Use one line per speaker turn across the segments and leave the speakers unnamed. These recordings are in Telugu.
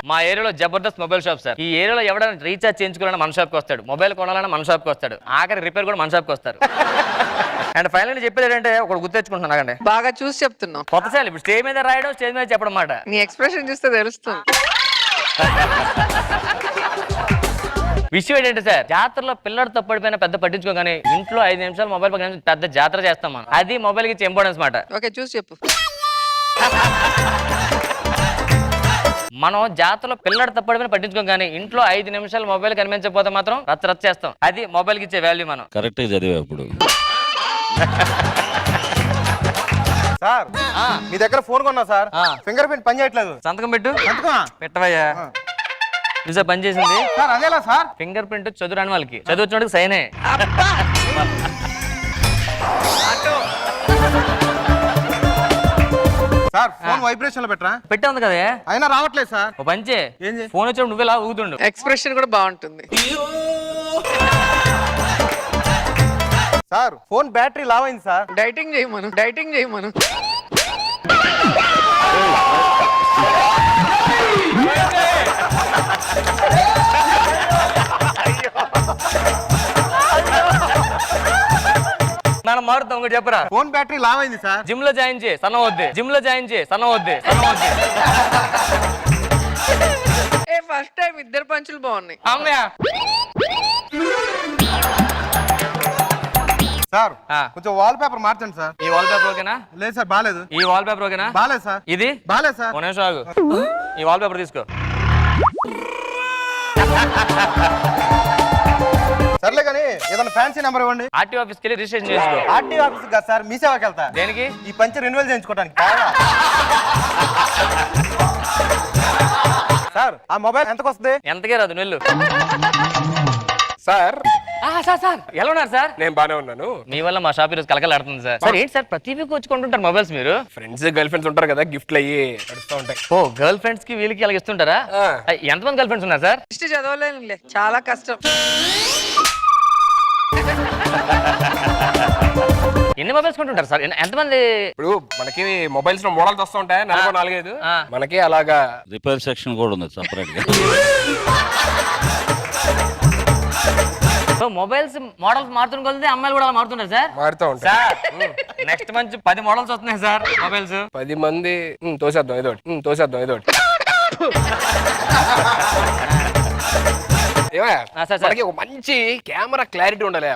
మా ఏరియాలో జబర్దస్త్ మొబైల్ షాప్ సార్. ఈ ఏరియాలో ఎవరైనా రీఛార్జ్ చేయించుకోవాలన్నా మన షాప్కి వస్తాడు, మొబైల్ కొనాలన్నా మన షాప్కి వస్తాడు, ఆఖరి రిపేర్ కూడా మన షాప్కి వస్తారు. అండ్ ఫైనల్ చెప్పేది ఏంటంటే ఒకటి గుర్తెచ్చుకుంటున్నాను నాకండి.
బాగా చూసి చెప్తున్నావు.
కొత్త సార్ ఇప్పుడు స్టేజ్ మీద రాయడం, స్టేజ్ మీద చెప్పడం మాట.
నీ ఎక్స్ప్రెషన్ చూస్తే తెలుస్తుంది.
విషయం ఏంటంటే సార్, జాతరలో పిల్లడు తప్పడిపోయినా పెద్ద పట్టించుకోగానే ఇంట్లో 5 నిమిషాలు మొబైల్ పక్కన పెద్ద జాతర చేస్తాం మనం. అది మొబైల్ కి ఇంపార్టెన్స్ మాట.
ఓకే చూసి చెప్పు.
మనం జాతరలో పిల్లడు తప్పడిపోయినా పట్టించుకోగానే ఇంట్లో 5 నిమిషాలు మొబైల్ కనిపించకపోతే మాత్రం రచ్చ చేస్తాం. అది మొబైల్ కి ఇచ్చే వాల్యూ. మనం
కరెక్ట్ గా చదివా ఇప్పుడు.
సార్ మీ దగ్గర ఫోన్ కొన్నా సార్, ఫింగర్ ప్రింట్ పని చేయట్లేదు.
సంతకం పెట్టు. పెట్టవయ్యా. చూసా పని చేసింది
సార్. అదేలా సార్?
ఫింగర్ ప్రింట్ చదువురాని వాళ్ళకి, చదువు వచ్చినోడికి సైనే.
సార్ ఫోన్ వైబ్రేషన్ లో పెట్టరా.
పెట్టా ఉంది కదా,
అయినా రావట్లేదు సార్.
ఓ పంచే, ఫోన్ వచ్చినప్పుడు నువ్వే లా ఊగుతుండు.
ఎక్స్ప్రెషన్ కూడా బాగుంటుంది.
సార్ ఫోన్ బ్యాటరీ లావ్ అయింది సార్.
డైటింగ్ చేయమను.
మనం మారుతాం. ఒకటి చెప్పరా,
ఫోన్ బ్యాటరీ లావ్ అయింది సార్.
జిమ్ లో జాయిన్ చేయి, సన్న వద్దే.
ఫస్ట్ టైం ఇద్దరు పంచులు బాగున్నాయి.
అమ్మయ్య.
సార్ కొంచెం వాల్ పేపర్ మార్చండి సార్.
ఈ వాల్ పేపర్ ఓకేనా?
లేదు సార్ బాలేదు.
ఈ వాల్ పేపర్ ఓకేనా?
బాలేదు సార్.
ఇది
బాలేదు సార్.
ఒక నిమిషం ఆగు. ఈ వాల్ పేపర్ తీసుకో.
సర్లే కానీ ఏదైనా ఫ్యాన్సీ నెంబర్ ఇవ్వండి.
ఆర్టీఓ ఆఫీస్కి వెళ్ళి రిజిస్ట్రేషన్ చేసుకో.
ఆర్టీఓ ఆఫీస్ కాదు సార్, మీ సేవకి వెళ్తా.
దేనికి?
ఈ పంచర్ రెన్యువల్ చేయించుకోవడానికి. సార్ ఆ మొబైల్ ఎంతకు వస్తుంది?
ఎంతకే రాదు, నెల్లు.
సార్
సార్ ఎలా ఉన్నారు సార్?
నేను బానే ఉన్నాను.
మీ వల్ల మా షాప్ ఈరోజు కలకలాడుతుంది సార్. సార్ ఏంటి సార్ ప్రతి వీక్ వచ్చుకుంటుంటారు మొబైల్స్ మీరు?
ఫ్రెండ్స్ గర్ల్ ఫ్రెండ్స్ ఉంటారు కదా, గిఫ్ట్లు అయ్యి నడుస్తూ ఉంటాయి.
ఓ గర్ల్ ఫ్రెండ్స్ కి వీళ్ళకి అలాగ ఇస్తుంటారా? ఎంతమంది గర్ల్ ఫ్రెండ్స్ ఉన్నారు సార్?
ఇష్ట చదవలేనులే, చాలా కష్టం.
ఎన్ని మొబైల్స్ కొంటుంటారు సార్? ఎంతమంది?
ఇప్పుడు మనకి మొబైల్స్ లో మోడల్స్ వస్తూ ఉంటాయి, 4-5. మనకి అలాగా
రిపేర్ సెక్షన్ కూడా ఉంది సపరేట్ గా.
మొబైల్స్ మోడల్స్ మారుతున్న కొద్ది అమ్మాయిలు కూడా మారుతుంటారు సార్?
మారుతూ ఉంటాయి
సార్ నెక్స్ట్ మంత్ 10 మోడల్స్ వస్తున్నాయి సార్ మొబైల్స్.
10 మంది తోసేద్దాం ఏదోటి. మనకి ఒక మంచి కెమెరా క్లారిటీ ఉండాలి,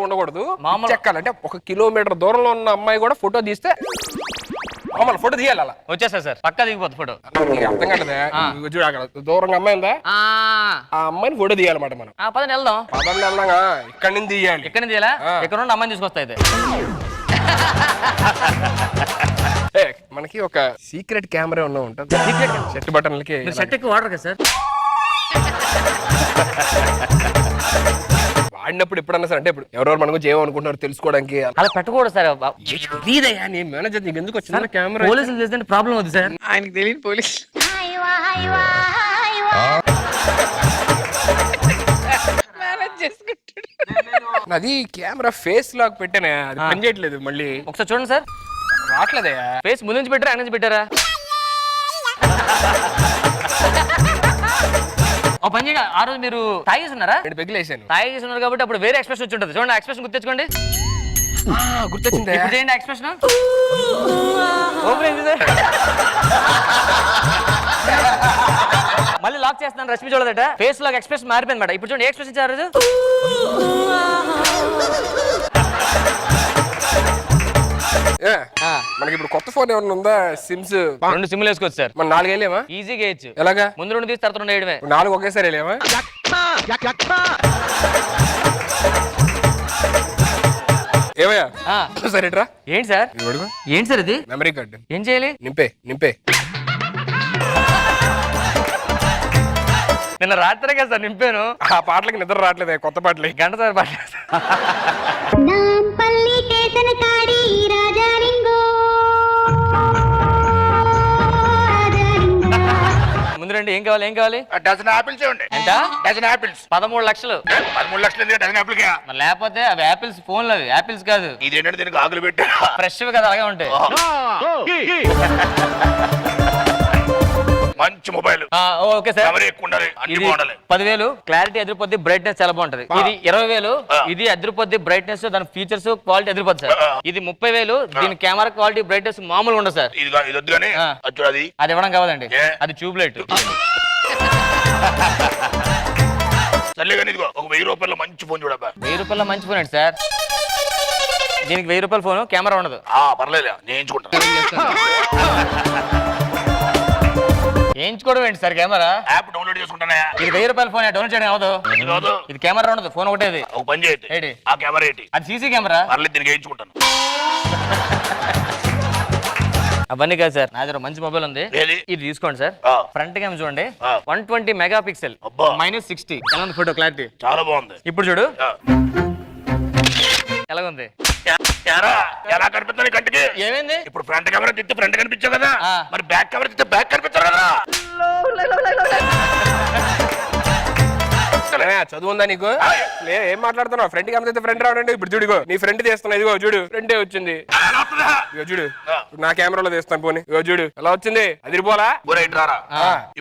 ఉండకూడదు. చెక్కాలంటే 1 కిలోమీటర్ దూరంలో ఉన్న అమ్మాయి కూడా ఫోటో తీస్తే మామూలు ఫోటో తీయాలి. అలా
వచ్చేస్తా సార్, పక్కా దిగిపోతుంది ఫోటో.
అర్థం కట్టదే. దూరంగా అమ్మాయి ఉందా, ఆ అమ్మాయిని ఫోటో తీయాలన్నమాట మనం.
పదండి వెళ్దాం.
ఇక్కడి నుంచి తీయాలి.
ఎక్కడి నుంచి తీయాలా? ఇక్కడ నుండి అమ్మాయిని తీసుకొస్తా అయితే.
మనకి ఒక సీక్రెట్ కెమెరా ఉంటుంది. షర్ట్ బటన్లకి
షర్ట్ ఎక్కువ వాడరు కదా సార్?
వాడినప్పుడు ఎప్పుడన్నా సార్, అంటే ఇప్పుడు ఎవరెవరు మనకు చేయమనుకుంటున్నారు తెలుసుకోవడానికి
అలా పెట్టకూడదు సార్.
మేనేజర్ నీకు ఎందుకు వచ్చింది కెమెరా?
పోలీసులు చేస్తే ప్రాబ్లం అవుతుంది సార్.
ఆయనకి తెలియని పోలీస్.
అది కెమెరా ఫేస్ లాక్ పెట్టానే, అది పని చేయట్లేదు. మళ్ళీ
ఒకసారి చూడండి సార్.
రావట్లేదే.
ఫేస్ ముందు నుంచి పెట్టారా, వెనక నుంచి పెట్టారా? ఓ పని చేయండి, ఆ రోజు మీరు తాగేస్తున్నారా? తాగేస్తున్నారు కాబట్టి అప్పుడు వేరే ఎక్స్ప్రెషన్ వచ్చి ఉంటుంది. చూడండి ఎక్స్ప్రెషన్ గుర్తెచ్చుకోండి.
గుర్తొచ్చింది.
ఇప్పుడు చేయండి ఎక్స్ప్రెషన్. మళ్ళీ లాక్ చేస్తున్నాను, రష్మి చూడదట. ఫేస్ లాక్ ఎక్స్ప్రెషన్ మారిపోయింది మేడం. ఇప్పుడు చూడండి ఎక్స్ప్రెషన్ ఇచ్చారు.
మనకి ఇప్పుడు కొత్త ఫోన్ ఏమన్నా ఉందా? సిమ్స్
2 సిమ్లు వేసుకోవచ్చు సార్.
మన 4 వేయలేమా?
ఈజీగా వేయచ్చు.
ఎలాగా?
ముందు 2 తీసి తర్వాత 2 వేయడమే.
4 ఒకేసారి వేయలేమా? ఏమయ్యా సరేట్రా.
ఏంటి సార్? ఏంటి సార్ ఇది?
Memory card.
ఏం చేయాలి?
నింపే.
నిన్న రాత్రే కదా సార్ నింపాను.
ఆ పాటలకి నిద్ర రావట్లేదు, కొత్త పాటలకి.
గంట సార్ పాట. ముందు రండి. ఏం కావాలి?
డజన్ ఆపిల్స్ ఇవ్వండి.
ఎంత?
Dozen apples.
13 లక్షలు.
13 లక్షలు ఎందుకు డజన్ ఆపిల్?
లేకపోతే అవి ఆపిల్స్ ఫోన్లు, అవి ఆపిల్స్ కాదు.
ఇదేంటంటే దీనికి ఆకులు పెట్టా.
ఫ్రెష్ కదా, అలాగే ఉంటాయి.
మంచి మొబైల్
ఓకే సార్.
ఎవరు ఎక్కువ ఉండాలి అన్ని
ఇది
బాగుండాలి
10,000 క్లారిటీ ఎదిరిపోద్ది, బ్రైట్నెస్ చాలా బాగుంటది. ఇది 20,000 ఇది ఎదిరిపోద్ది, బ్రైట్నెస్ దాని ఫీచర్స్ క్వాలిటీ ఎదిరిపోద్ది సార్. ఇది 30,000 దీని కెమెరా క్వాలిటీ బ్రైట్నెస్ మామూలుగా ఉండదు సార్.
ఇది ఇది వద్దు కానీ అది చూడు, అది
అది ఇవ్వడం కావాలండి,
ఏ?
అది ట్యూబ్ లైట్.
సర్లే కానీ ఇదిగో ఒక 1000 రూపాయలు మంచి ఫోన్ చూడబ్బా.
1000 రూపాయల మంచి ఫోన్ అండి సార్. దీనికి 1000 రూపాయల ఫోన్, కెమెరా ఉండదు.
పర్లేదు నేను ఎంచుకుంటాను.
వేయించుకోవడం ఏంటి సార్ కెమెరా?
యాప్ డౌన్లోడ్ చేసుకుంటానా?
ఇది 1000 రూపాయల ఫోన్ డౌన్లోడ్ చేయడం అవదు.
ఇది కాదు.
ఇది కెమెరా ఉండదు, ఫోన్ ఒకటేది.
ఒక పని చేయొద్దు,
ఏంటి?
ఆ కెమెరా ఏంటి?
అది సీసీ కెమెరా.
పర్లేదు దీనికి వేయించుకుంటాను.
అవన్నీ కాదు సార్, నా దగ్గర మంచి మొబైల్ ఉంది.
ఏది?
ఇది తీసుకోండి సార్.
ఆ.
ఫ్రంట్ కెమెరా చూడండి,
ఆ.
120 మెగా పిక్సెల్,
అబ్బా.
-60. ఎలా ఉంది ఫోటో క్లారిటీ?
చాలా బాగుంది.
ఇప్పుడు చూడు
ఆ.
ఎలాగుంది?
ఎలా కనిపిస్తుంది కంటికి?
ఏమైంది?
ఇప్పుడు ఫ్రంట్ కెమెరా తిట్టి ఫ్రంట్ కనిపించావు కదా,
ఆ.
మరి బ్యాక్ కెమెరా తిట్టి బ్యాక్ కనిపించారు కదా.
చదువు ఉందా నీకు? ఏం మాట్లాడుతున్నావు? ఫ్రెండ్ కి ఫ్రెండ్ రావడండి. ఇప్పుడు చూడు, నీ ఫ్రెండ్ తీస్తున్నా, ఇదిగో చూడు, ఫ్రెండే వచ్చింది.
ఎలా వస్తుందా?
ఇగో చూడు, ఇప్పుడు నా కెమెరాలో తీస్తాను పోనీ. ఇగో చూడు ఎలా వచ్చింది, అదిరిపోలా?
రైట్ రారా.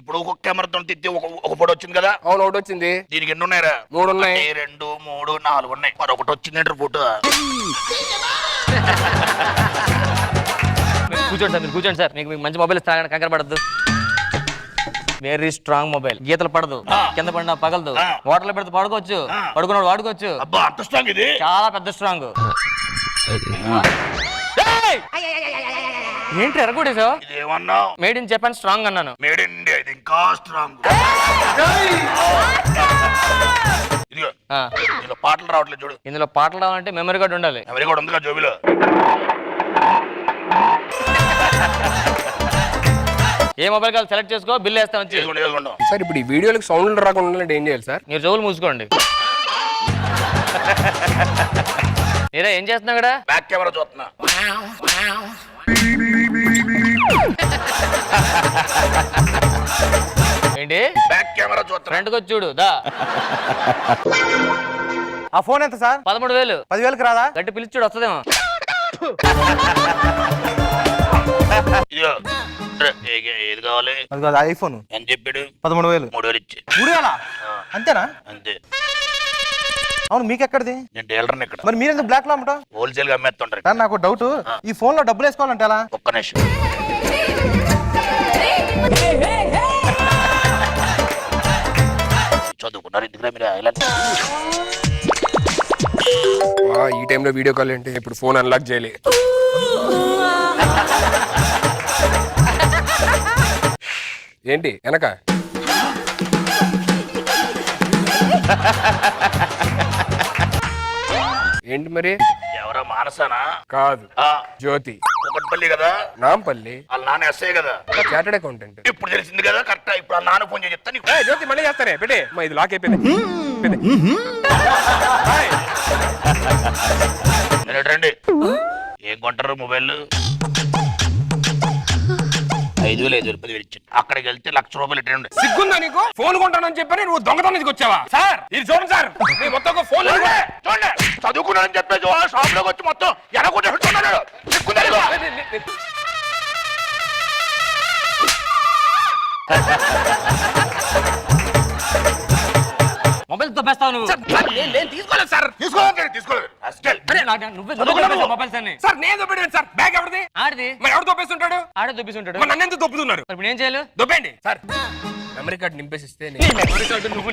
ఇప్పుడు ఒక కెమెరాతో తిట్టి ఒక ఫోటో వచ్చింది కదా.
అవును, ఒకటి వచ్చింది.
దీనికి ఎన్ని ఉన్నాయిరా?
3 ఉన్నాయి.
2, 3, 4 ఉన్నాయి. మరి ఒకటి వచ్చిందంటే ఫోటో.
కూర్చోండి సార్, మీరు కూర్చోండి సార్. మీకు మంచి మొబైల్ ఇస్తాను, కంగారు పడద్దు. వెరీ స్ట్రాంగ్ మొబైల్, గీతలు పడదు, కింద పడినా పగలదు, వాటర్ లో పెడితే పడుకోవచ్చు, పడుకున్నాడు వాడుకోవచ్చు.
అబ్బా అంత స్ట్రాంగ్ ఇది.
చాలా పెద్ద స్ట్రాంగ్. ఏంటి ఎరగొడేసావు?
ఇది ఏమన్నావు?
మేడ్ ఇన్ జపాన్ స్ట్రాంగ్ అన్నాను.
మేడ్ ఇన్ ఇండియా, ఇది ఇంకా స్ట్రాంగ్. ఇదిగో ఇందులో పాటలు రావట్లేదు చూడు.
ఇందులో పాటలు రావాలంటే మెమరీ కార్డు ఉండాలి.
ఎవరి కూడా ఉంది కదా జోబిలో.
ఏ మొబైల్ కాల్ సెలెక్ట్ చేసుకో, బిల్ వేస్తా వచ్చి.
సార్ ఇప్పుడు ఈ వీడియోలకు సౌండ్ రాకుండా ఉండాలంటే ఏం చేయాలి సార్?
మీరు జోబులు మూసుకోండి. మీరే ఏం చేస్తున్నావు ఇక్కడ?
బ్యాక్ కెమెరా చూస్తున్నా.
ఏంటి?
బ్యాక్ కెమెరా చూస్తున్నా.
ఫ్రంట్కి వచ్చి చూడు దా.
ఆ ఫోన్ ఎంత సార్?
13,000.
10,000కి రాదా?
గట్టి పిలిచి చూడు, వస్తుందేమో.
ఇదిగో ఏది కావాలి?
అది కాదు, ఐఫోన్.
ఎంత చెప్పాడు?
13,000.
3,000 ఇచ్చి.
3,000? అంతేనా?
అంతే.
అవును, మీకెక్కడిది?
నేను డీలర్ని ఇక్కడ.
మరి మీరు బ్లాక్ లో అమ్మటం?
హోల్సేల్ గా అమ్మేస్తుంటారు.
సార్ నాకు డౌట్, ఈ ఫోన్ లో డబ్బులు వేసుకోవాలంటే ఎలా?
ఒక్క నిమిషం. చదువుకున్నారు ఇందుకు మీరు ఇలా.
ఈ టైంలో వీడియో కాల్ ఏంటి? ఇప్పుడు ఫోన్ అన్లాక్ చేయలే. ఏంటి వెనక? ఏంటి మరి?
ఎవరో మానసానా?
కాదు,
ఆ,
జ్యోతి.
కుకట్పల్లి కదా.
నాంపల్లి.
వాళ్ళ నాన్న ఎస్ఐ కదా.
Chartered accountant.
ఇప్పుడు తెలిసింది కదా కరెక్ట్. ఇప్పుడు వాళ్ళ నాన్న ఫోన్ చేసి చెప్తా నీకు.
జ్యోతి మళ్ళీ చేస్తానే, పెట్టే. ఇది లాక్ అయిపోయింది.
రండి. ఏం కొంటారు మొబైల్? 5,000 10,000 ఇచ్చింది. అక్కడికి వెళ్తే 1,00,000 రూపాయలు ఇట్టండి.
సిగ్గుందా నీకు? ఫోన్ కొంటానని చెప్పని నువ్వు దొంగతనానికి వచ్చావా? సార్ ఇది చూడండి సార్, నీ మొత్తం ఫోన్
చూడండి, చదువుకున్నానని చెప్పేసి షాప్ లోకి వచ్చి మొత్తం ఎలా కొట్టేస్తున్నాడు. సిగ్గుందా నీకు?
మొబైల్ తప్పేస్తావు నువ్వు.
నేను తీసుకోలేదు సార్.
తీసుకోలేదు.
నువ్వే మొబైల్స్ అన్ని.
సార్ నేను దొబ్బేది సార్. బ్యాగ్ ఎవరిది?
ఆడిది.
మరి ఎవరు దొబ్బేస్తుంటాడు?
ఆడే దొబ్బిస్తుంటాడు.
మరి నన్ను ఎందుకు దొబ్బుతున్నారు?
ఇప్పుడు ఏం చేయాలి?
దొబ్బేయండి సార్. మెమరీ కార్డు నింపేసిస్తే
నువ్వు